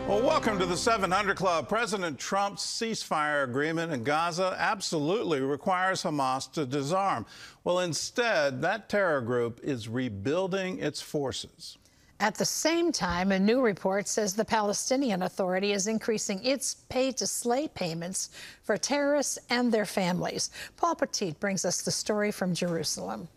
Well, welcome to the 700 Club. President Trump's ceasefire agreement in Gaza absolutely requires Hamas to disarm. Well, instead, that terror group is rebuilding its forces. At the same time, a new report says the Palestinian Authority is increasing its pay-to-slay payments for terrorists and their families. Paul Petit brings us the story from Jerusalem.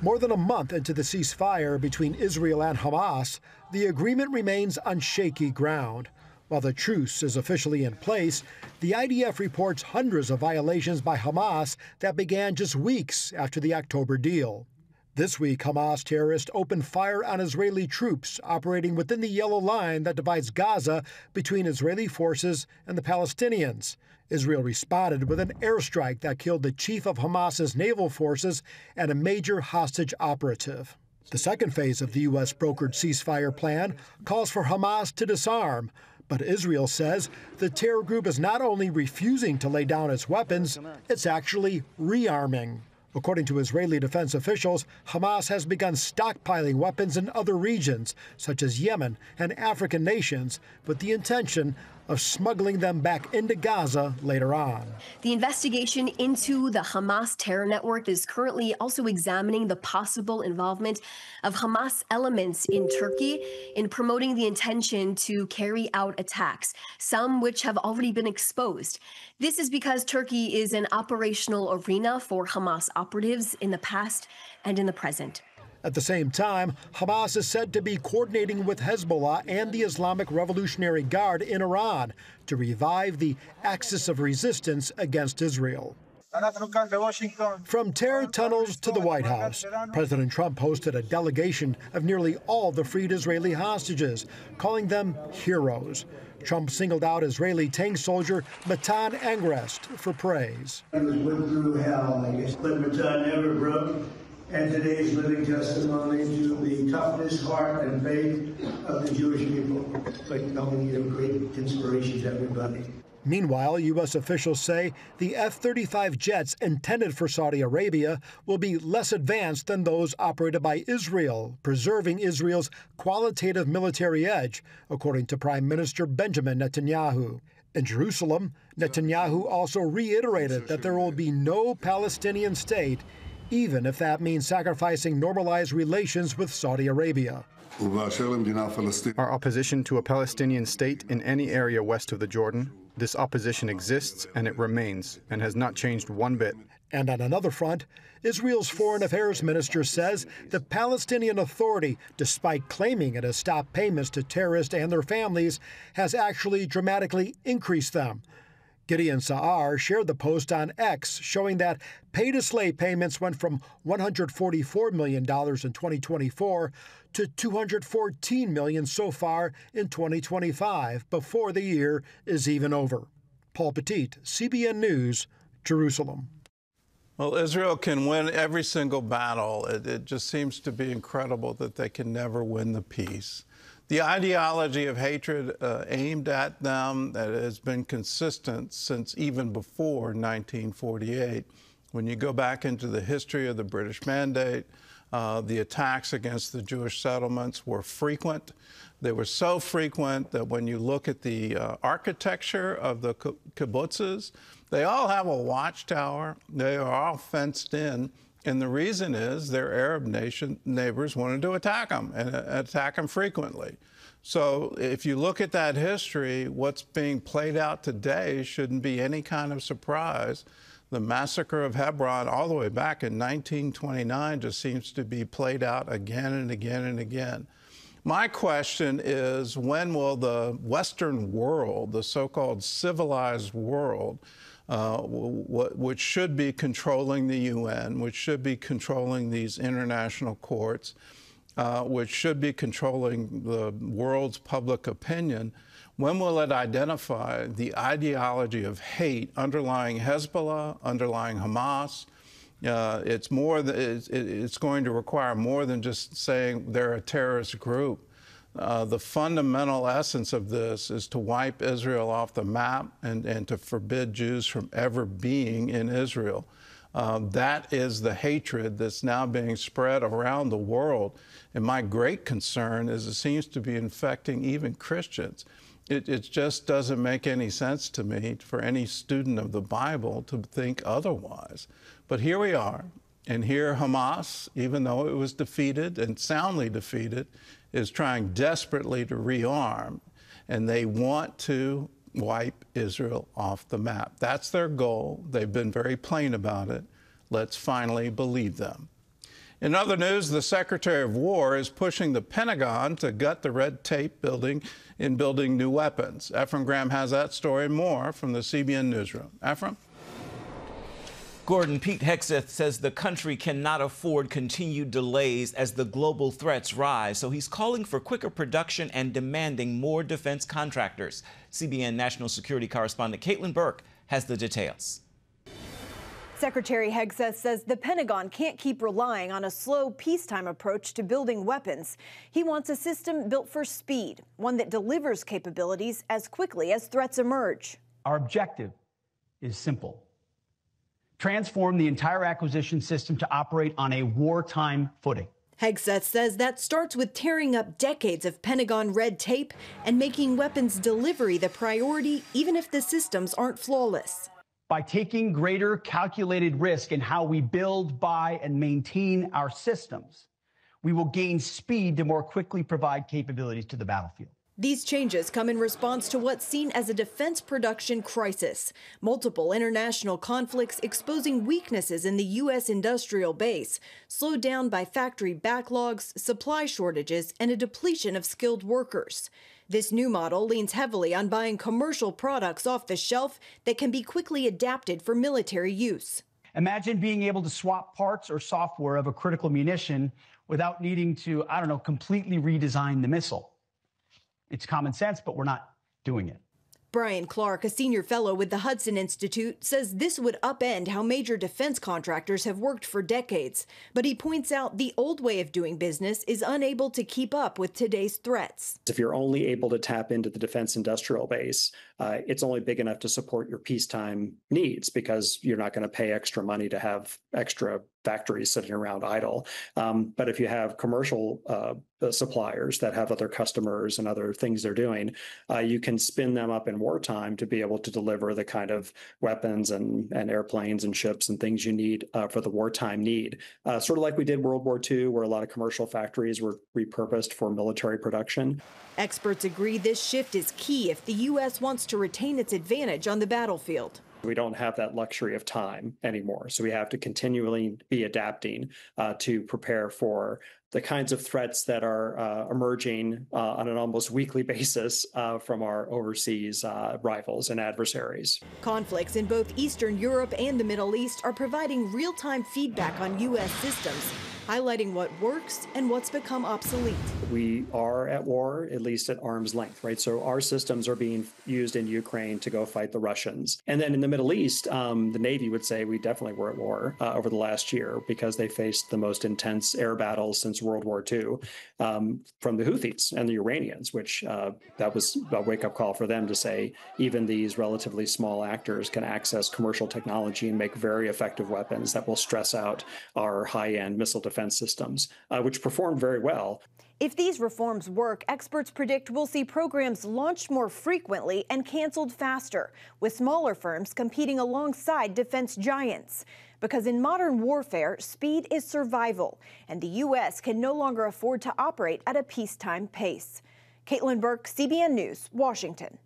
More than a month into the ceasefire between Israel and Hamas, the agreement remains on shaky ground. While the truce is officially in place, the IDF reports hundreds of violations by Hamas that began just weeks after the October deal. This week, Hamas terrorists opened fire on Israeli troops operating within the yellow line that divides Gaza between Israeli forces and the Palestinians. Israel responded with an airstrike that killed the chief of Hamas's naval forces and a major hostage operative. The second phase of the U.S.-brokered ceasefire plan calls for Hamas to disarm, but Israel says the terror group is not only refusing to lay down its weapons, it's actually rearming. According to Israeli defense officials, Hamas has begun stockpiling weapons in other regions, such as Yemen and African nations, with the intention of smuggling them back into Gaza later on. The investigation into the Hamas terror network is currently also examining the possible involvement of Hamas elements in Turkey in promoting the intention to carry out attacks, some which have already been exposed. This is because Turkey is an operational arena for Hamas operatives in the past and in the present. At the same time, Hamas is said to be coordinating with Hezbollah and the Islamic Revolutionary Guard in Iran to revive the axis of resistance against Israel. From terror tunnels to the White House, President Trump hosted a delegation of nearly all the freed Israeli hostages, calling them heroes. Trump singled out Israeli tank soldier Matan Angrest for praise. He was went through hell, I guess, but Matan never broke. And today's living testimony to the toughness, heart, and faith of the Jewish people. Like telling you great inspiration to everybody. Meanwhile, U.S. officials say the F-35 jets intended for Saudi Arabia will be less advanced than those operated by Israel, preserving Israel's qualitative military edge, according to Prime Minister Benjamin Netanyahu. In Jerusalem, Netanyahu also reiterated that there will be no Palestinian state, even if that means sacrificing normalized relations with Saudi Arabia. Our opposition to a Palestinian state in any area west of the Jordan, this opposition exists and it remains and has not changed one bit. And on another front, Israel's foreign affairs minister says the Palestinian Authority, despite claiming it has stopped payments to terrorists and their families, has actually dramatically increased them. Gideon Sa'ar shared the post on X, showing that pay-to-slay payments went from $144 million in 2024 to $214 million so far in 2025, before the year is even over. Paul Petit, CBN News, Jerusalem. Well, Israel can win every single battle. It just seems to be incredible that they can never win the peace. The ideology of hatred aimed at them that has been consistent since even before 1948. When you go back into the history of the British Mandate, the attacks against the Jewish settlements were frequent. They were so frequent that when you look at the architecture of the kibbutzes, they all have a watchtower. They are all fenced in. And the reason is their Arab neighbors wanted to attack them and attack them frequently. So if you look at that history, what's being played out today shouldn't be any kind of surprise. The massacre of Hebron all the way back in 1929 just seems to be played out again and again and again. My question is, when will the Western world, the so-called civilized world, which should be controlling the UN, which should be controlling these international courts, which should be controlling the world's public opinion, when will it identify the ideology of hate underlying Hezbollah, underlying Hamas? It's going to require more than just saying they're a terrorist group. The fundamental essence of this is to wipe Israel off the map and to forbid Jews from ever being in Israel. That is the hatred that's now being spread around the world. And my great concern is it seems to be infecting even Christians. It just doesn't make any sense to me for any student of the Bible to think otherwise. But here we are. And here Hamas, even though it was defeated and soundly defeated, is trying desperately to rearm. And they want to wipe Israel off the map. That's their goal. They've been very plain about it. Let's finally believe them. In other news, the Secretary of War is pushing the Pentagon to gut the red tape building in building new weapons. Ephraim Graham has that story and more from the CBN Newsroom. Ephraim? Gordon, Pete Hegseth says the country cannot afford continued delays as the global threats rise, so he's calling for quicker production and demanding more defense contractors. CBN national security correspondent Caitlin Burke has the details. Secretary Hegseth says the Pentagon can't keep relying on a slow peacetime approach to building weapons. He wants a system built for speed, one that delivers capabilities as quickly as threats emerge. Our objective is simple. Transform the entire acquisition system to operate on a wartime footing. Hegseth says that starts with tearing up decades of Pentagon red tape and making weapons delivery the priority, even if the systems aren't flawless. By taking greater calculated risk in how we build, buy, and maintain our systems, we will gain speed to more quickly provide capabilities to the battlefield. These changes come in response to what's seen as a defense production crisis. Multiple international conflicts exposing weaknesses in the U.S. industrial base, slowed down by factory backlogs, supply shortages, and a depletion of skilled workers. This new model leans heavily on buying commercial products off the shelf that can be quickly adapted for military use. Imagine being able to swap parts or software of a critical munition without needing to, completely redesign the missile. It's common sense, but we're not doing it. Brian Clark, a senior fellow with the Hudson Institute, says this would upend how major defense contractors have worked for decades. But he points out the old way of doing business is unable to keep up with today's threats. If you're only able to tap into the defense industrial base, it's only big enough to support your peacetime needs because you're not going to pay extra money to have extra factories sitting around idle. But if you have commercial suppliers that have other customers and other things they're doing, you can spin them up in wartime to be able to deliver the kind of weapons and airplanes and ships and things you need for the wartime need. Sort of like we did World War II, where a lot of commercial factories were repurposed for military production. Experts agree this shift is key if the U.S. wants to retain its advantage on the battlefield. We don't have that luxury of time anymore, so we have to continually be adapting to prepare for the kinds of threats that are emerging on an almost weekly basis from our overseas rivals and adversaries. Conflicts in both Eastern Europe and the Middle East are providing real-time feedback on U.S. systems, highlighting what works and what's become obsolete. We are at war, at least at arm's length, right? So our systems are being used in Ukraine to go fight the Russians. And then in the Middle East, the Navy would say we definitely were at war over the last year because they faced the most intense air battles since World War II from the Houthis and the Iranians, which that was a wake-up call for them to say even these relatively small actors can access commercial technology and make very effective weapons that will stress out our high-end missile defense systems, which performed very well. If these reforms work, experts predict we'll see programs launched more frequently and canceled faster, with smaller firms competing alongside defense giants. Because in modern warfare, speed is survival, and the U.S. can no longer afford to operate at a peacetime pace. Caitlin Burke, CBN News, Washington.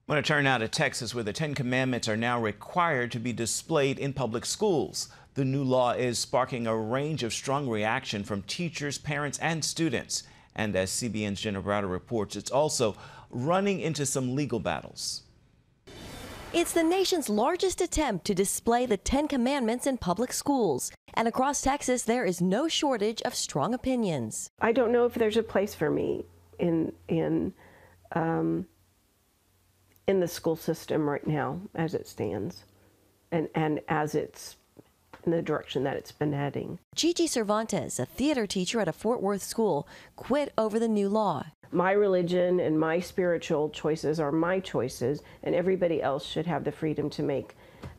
I want to turn now to Texas, where the Ten Commandments are now required to be displayed in public schools. The new law is sparking a range of strong reaction from teachers, parents, and students. And as CBN's Jenna Browder reports, it's also running into some legal battles. It's the nation's largest attempt to display the Ten Commandments in public schools. And across Texas, there is no shortage of strong opinions. I don't know if there's a place for me in the school system right now as it stands and as it's in the direction that it's been heading. Gigi Cervantes, a theater teacher at a Fort Worth school, quit over the new law. My religion and my spiritual choices are my choices, and everybody else should have the freedom to make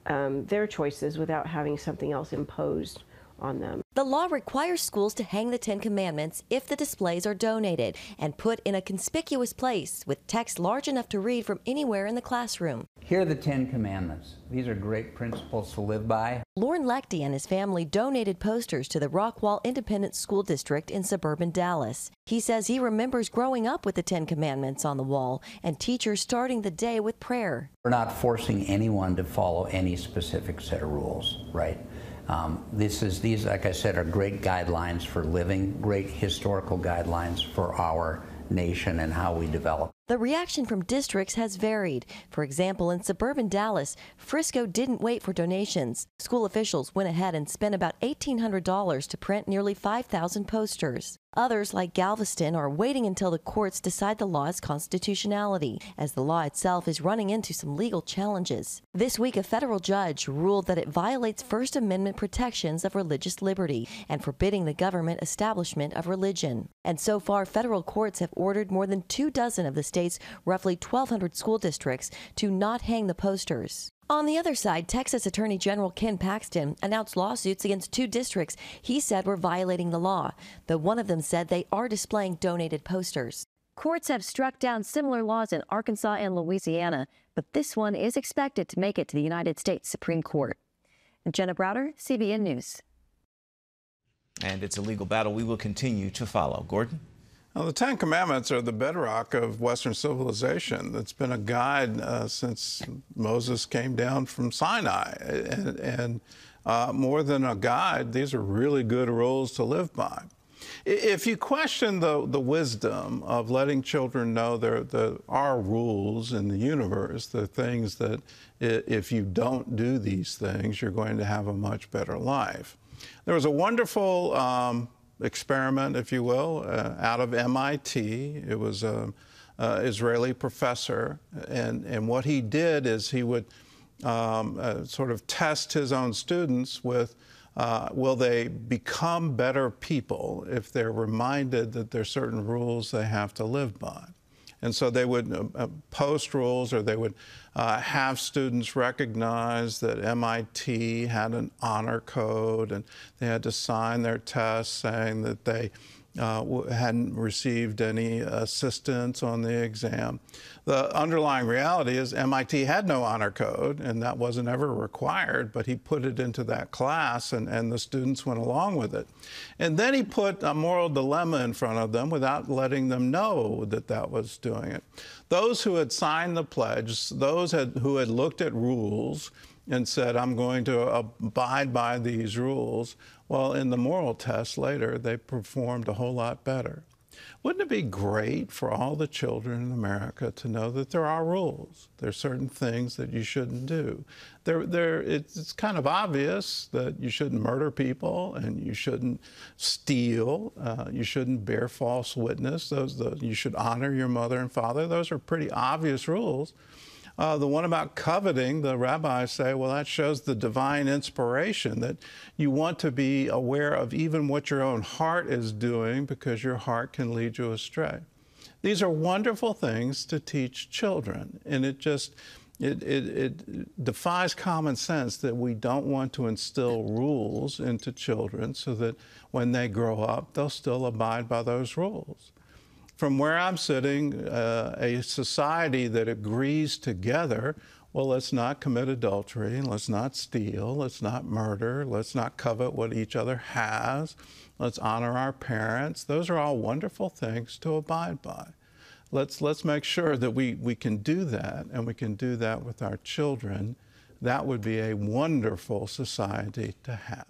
their choices without having something else imposed on them. The law requires schools to hang the 10 Commandments if the displays are donated and put in a conspicuous place with text large enough to read from anywhere in the classroom. Here are the 10 Commandments. These are great principles to live by. Lorne Lechty and his family donated posters to the Rockwall Independent School District in suburban Dallas. He says he remembers growing up with the 10 Commandments on the wall and teachers starting the day with prayer. We're not forcing anyone to follow any specific set of rules, right? These, like I said, are great guidelines for living, great historical guidelines for our nation and how we develop. The reaction from districts has varied. For example, in suburban Dallas, Frisco didn't wait for donations. School officials went ahead and spent about $1,800 to print nearly 5,000 posters. Others, like Galveston, are waiting until the courts decide the law's constitutionality, as the law itself is running into some legal challenges. This week, a federal judge ruled that it violates First Amendment protections of religious liberty and forbidding the government establishment of religion. And so far, federal courts have ordered more than 24 of the state's roughly 1,200 school districts to not hang the posters. On the other side, Texas Attorney General Ken Paxton announced lawsuits against 2 districts he said were violating the law, though one of them said they are displaying donated posters. Courts have struck down similar laws in Arkansas and Louisiana, but this one is expected to make it to the United States Supreme Court. Jenna Browder, CBN News. And it's a legal battle we will continue to follow. Gordon? Well, the 10 Commandments are the bedrock of Western civilization. It's been a guide since Moses came down from Sinai. And more than a guide, these are really good rules to live by. If you question the wisdom of letting children know there are rules in the universe, the things that if you don't do these things, you're going to have a much better life. There was a wonderful experiment, if you will, out of MIT. It was an Israeli professor, and what he did is he would sort of test his own students with will they become better people if they're reminded that there are certain rules they have to live by. And so they would post rules, or they would have students recognize that MIT had an honor code, and they had to sign their tests saying that they hadn't received any assistance on the exam. The underlying reality is MIT had no honor code, and that wasn't ever required, but he put it into that class, and the students went along with it. And then he put a moral dilemma in front of them without letting them know that that was doing it. Those who had signed the pledge, those who had looked at rules and said, I'm going to abide by these rules, well, in the moral test later, they performed a whole lot better. Wouldn't it be great for all the children in America to know that there are rules? There are certain things that you shouldn't do. It's kind of obvious that you shouldn't murder people, and you shouldn't steal. You shouldn't bear false witness. You should honor your mother and father. Those are pretty obvious rules. The one about coveting, the rabbis say, well, that shows the divine inspiration, that you want to be aware of even what your own heart is doing, because your heart can lead you astray. These are wonderful things to teach children, and it defies common sense that we don't want to instill rules into children so that when they grow up, they'll still abide by those rules. From where I'm sitting, a society that agrees together, well, let's not commit adultery, let's not steal, let's not murder, let's not covet what each other has, let's honor our parents. Those are all wonderful things to abide by. Let's make sure that we can do that, and we can do that with our children. That would be a wonderful society to have.